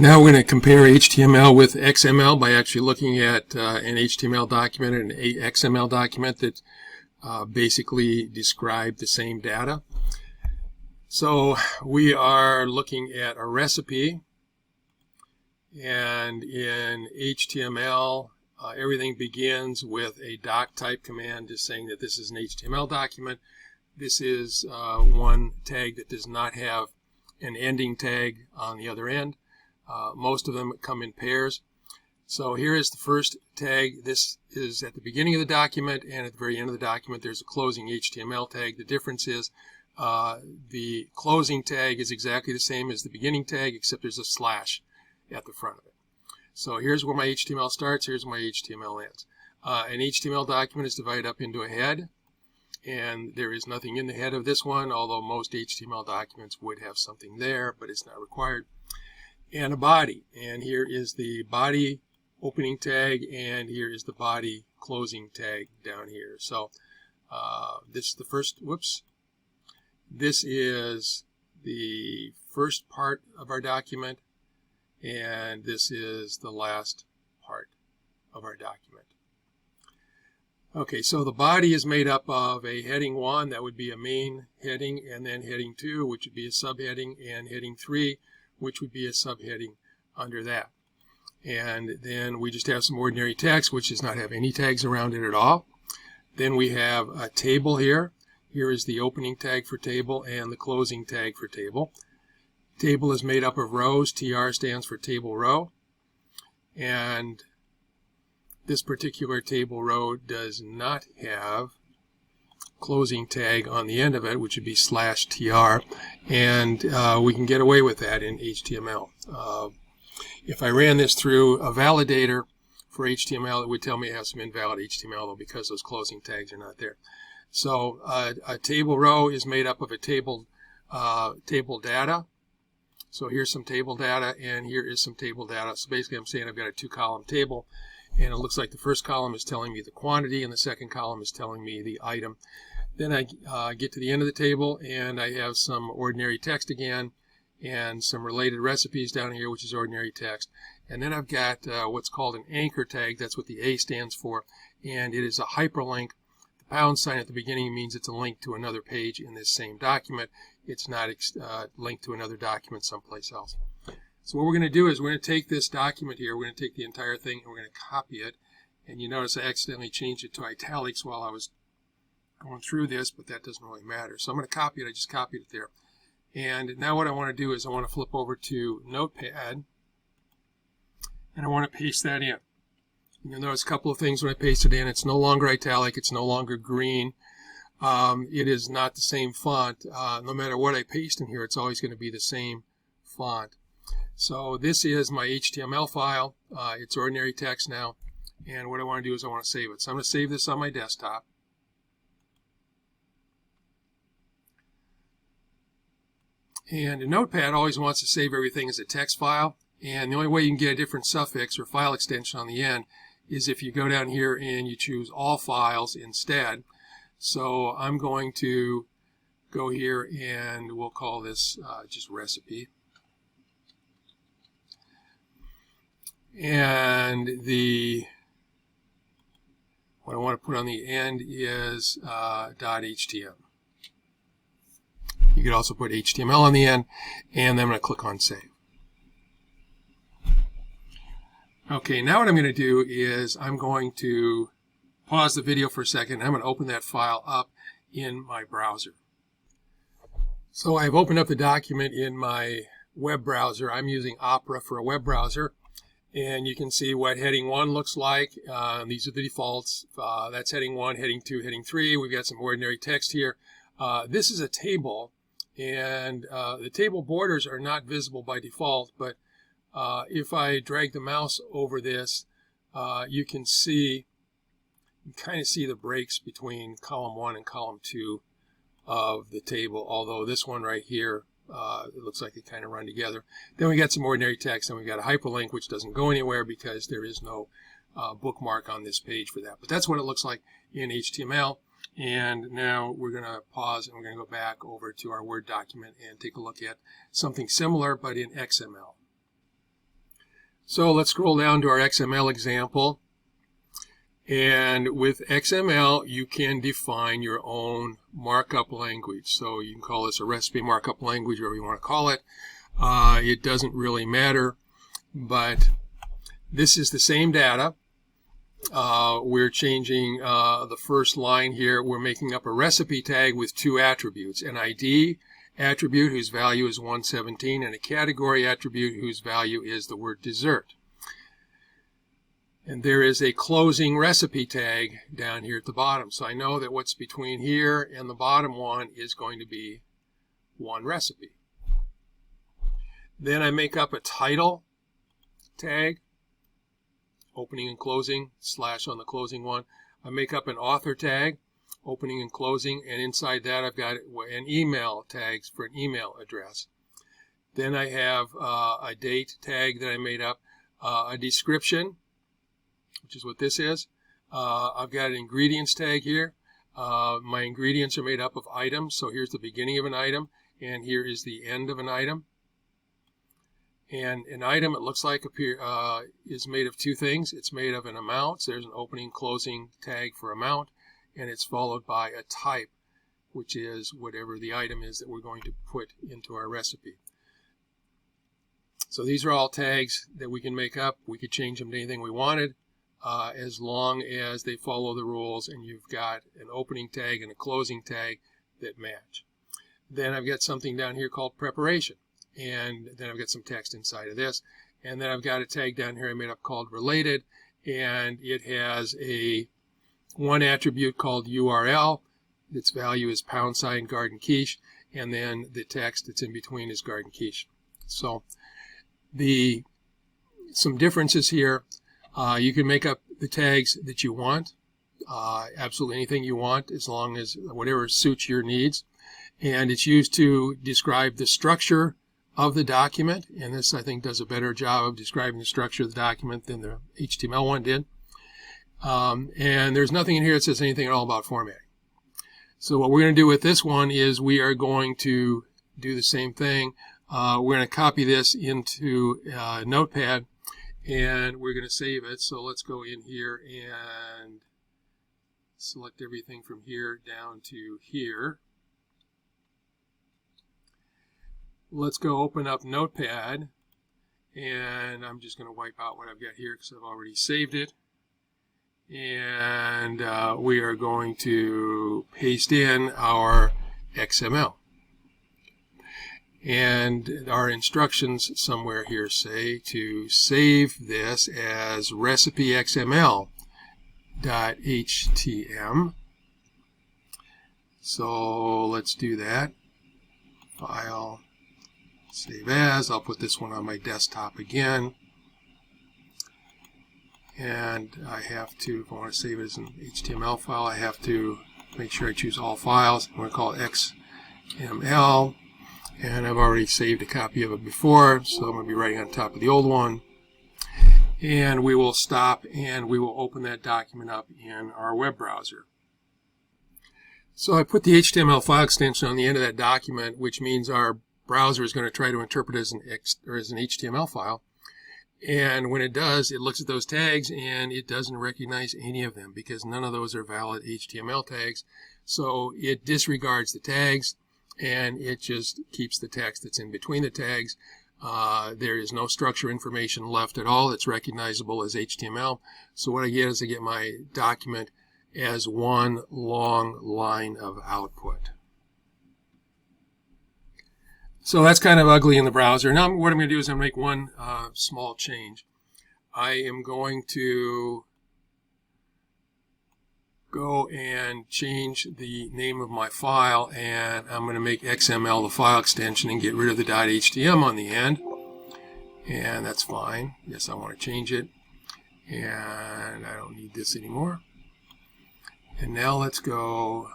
Now we're going to compare HTML with XML by actually looking at an HTML document and an XML document that basically describe the same data. So we are looking at a recipe, and in HTML everything begins with a doc type command just saying that this is an HTML document. This is one tag that does not have an ending tag on the other end. Most of them come in pairs. So here is the first tag. This is at the beginning of the document, and at the very end of the document there's a closing HTML tag. The difference is the closing tag is exactly the same as the beginning tag, except there's a slash at the front of it. So here's where my HTML starts, here's where my HTML ends. An HTML document is divided up into a head, and there is nothing in the head of this one, although most HTML documents would have something there, but it's not required. And a body, and here is the body opening tag, and here is the body closing tag down here. So this is the first, this is the first part of our document, and this is the last part of our document. Okay, so the body is made up of a heading 1, that would be a main heading, and then heading 2, which would be a subheading, and heading 3, which would be a subheading under that. And then we just have some ordinary text, which does not have any tags around it at all. Then we have a table here. Here is the opening tag for table and the closing tag for table. Table is made up of rows. TR stands for table row. And this particular table row does not have closing tag on the end of it, which would be /tr, and we can get away with that in HTML. If I ran this through a validator for HTML, it would tell me I have some invalid HTML, though, because those closing tags are not there. So a table row is made up of a table data. So here's some table data, and here is some table data. So basically I'm saying I've got a 2-column table, and it looks like the first column is telling me the quantity and the second column is telling me the item. Then I get to the end of the table, and I have some ordinary text again and some related recipes down here, which is ordinary text. And then I've got what's called an anchor tag. That's what the A stands for, and it is a hyperlink. The pound sign at the beginning means it's a link to another page in this same document. It's not linked to another document someplace else. So what we're going to do is we're going to take this document here, we're going to take the entire thing, and we're going to copy it. And you notice I accidentally changed it to italics while I was going through this, but that doesn't really matter. So I'm going to copy it. I just copied it there. And now what I want to do is I want to flip over to Notepad, and I want to paste that in. You'll notice a couple of things when I paste it in. It's no longer italic. It's no longer green. It is not the same font. No matter what I paste in here, it's always going to be the same font. So this is my HTML file. It's ordinary text now, and what I want to do is I want to save it. So I'm going to save this on my desktop. And Notepad always wants to save everything as a text file, and the only way you can get a different suffix or file extension on the end is if you go down here and you choose all files instead. So I'm going to go here and we'll call this just recipe. And what I want to put on the end is .htm. You could also put HTML on the end, and then I'm going to click on Save. Okay, now what I'm going to do is I'm going to pause the video for a second. I'm going to open that file up in my browser. So I've opened up the document in my web browser. I'm using Opera for a web browser, and you can see what heading 1 looks like. These are the defaults. That's heading 1, heading 2, heading 3. We've got some ordinary text here. This is a table, and the table borders are not visible by default, but if I drag the mouse over this, you can kind of see the breaks between column 1 and column 2 of the table, although this one right here, it looks like they kind of run together. Then we got some ordinary text, and we've got a hyperlink which doesn't go anywhere because there is no bookmark on this page for that. But that's what it looks like in HTML. And now we're going to pause and we're going to go back over to our Word document and take a look at something similar but in XML. So let's scroll down to our XML example. And with XML, you can define your own markup language. So you can call this a recipe markup language, whatever you want to call it. It doesn't really matter, but this is the same data. We're changing the first line here. We're making up a recipe tag with two attributes, an ID attribute whose value is 117 and a category attribute whose value is the word dessert. And there is a closing recipe tag down here at the bottom. So I know that what's between here and the bottom one is going to be one recipe. Then I make up a title tag, opening and closing, slash on the closing one. I make up an author tag, opening and closing, and inside that I've got an email tag for an email address. Then I have a date tag that I made up, a description, which is what this is. I've got an ingredients tag here. My ingredients are made up of items, so here's the beginning of an item, and here is the end of an item. And an item, it looks like, is made of two things. It's made of an amount, so there's an opening closing tag for amount, and it's followed by a type, which is whatever the item is that we're going to put into our recipe. So these are all tags that we can make up. We could change them to anything we wanted, as long as they follow the rules and you've got an opening tag and a closing tag that match. Then I've got something down here called preparation. And then I've got some text inside of this. And then I've got a tag down here I made up called related, and it has one attribute called URL. Its value is # garden quiche, and then the text that's in between is garden quiche. So some differences here. You can make up the tags that you want, absolutely anything you want, as long as whatever suits your needs. And it's used to describe the structure of the document, and this I think does a better job of describing the structure of the document than the HTML one did. And there's nothing in here that says anything at all about formatting. So what we're going to do with this one is we are going to do the same thing. We're going to copy this into Notepad, and we're going to save it. So let's go in here and select everything from here down to here. Let's go open up Notepad, and I'm just going to wipe out what I've got here because I've already saved it. And we are going to paste in our XML. And our instructions somewhere here say to save this as recipexml.htm. So let's do that. File. Save as. I'll put this one on my desktop again. And I have to, if I want to save it as an HTML file, I have to make sure I choose all files. I'm going to call it XML. And I've already saved a copy of it before, so I'm going to be writing on top of the old one. And we will stop and we will open that document up in our web browser. So I put the HTML file extension on the end of that document, which means our browser is going to try to interpret it as an HTML file. And when it does, it looks at those tags and it doesn't recognize any of them because none of those are valid HTML tags. So it disregards the tags and it just keeps the text that's in between the tags. There is no structure information left at all that's recognizable as HTML. So what I get is I get my document as one long line of output. So that's kind of ugly in the browser. Now what I'm going to do is I'm going to make one small change. I am going to go and change the name of my file, and I'm going to make XML the file extension and get rid of the .htm on the end. And that's fine. Yes, I want to change it. And I don't need this anymore. And now let's go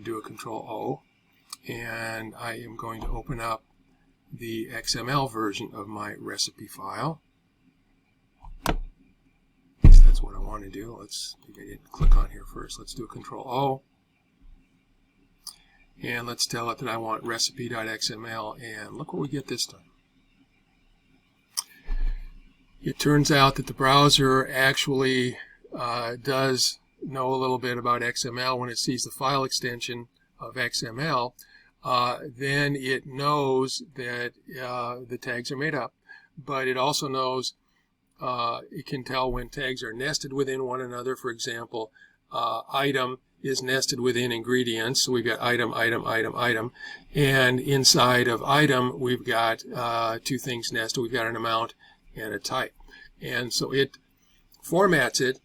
do a Control-O. And I am going to open up the XML version of my recipe file. So that's what I want to do. Maybe I didn't click on here first. Let's do a Control-O. And let's tell it that I want recipe.xml, and look what we get this time. It turns out that the browser actually does know a little bit about XML. When it sees the file extension of XML, then it knows that the tags are made up, but it also knows, it can tell when tags are nested within one another. For example, item is nested within ingredients, so we've got item, item, item, item, and inside of item we've got two things nested. We've got an amount and a type, and so it formats it.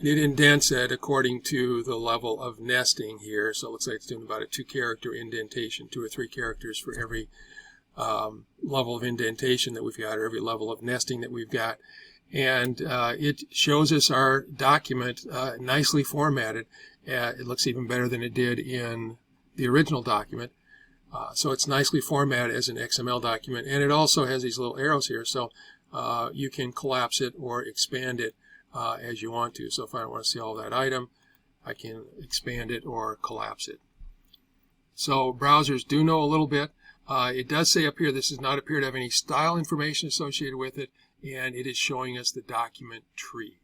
It indents it according to the level of nesting here. So it looks like it's doing about a 2-character indentation, 2 or 3 characters for every level of indentation that we've got, or every level of nesting that we've got. And it shows us our document nicely formatted. It looks even better than it did in the original document. So it's nicely formatted as an XML document. And it also has these little arrows here, so you can collapse it or expand it as you want to. So if I don't want to see all that item, I can expand it or collapse it. So browsers do know a little bit. It does say up here this does not appear to have any style information associated with it, and it is showing us the document tree.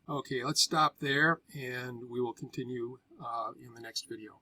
Okay, let's stop there, and we will continue in the next video.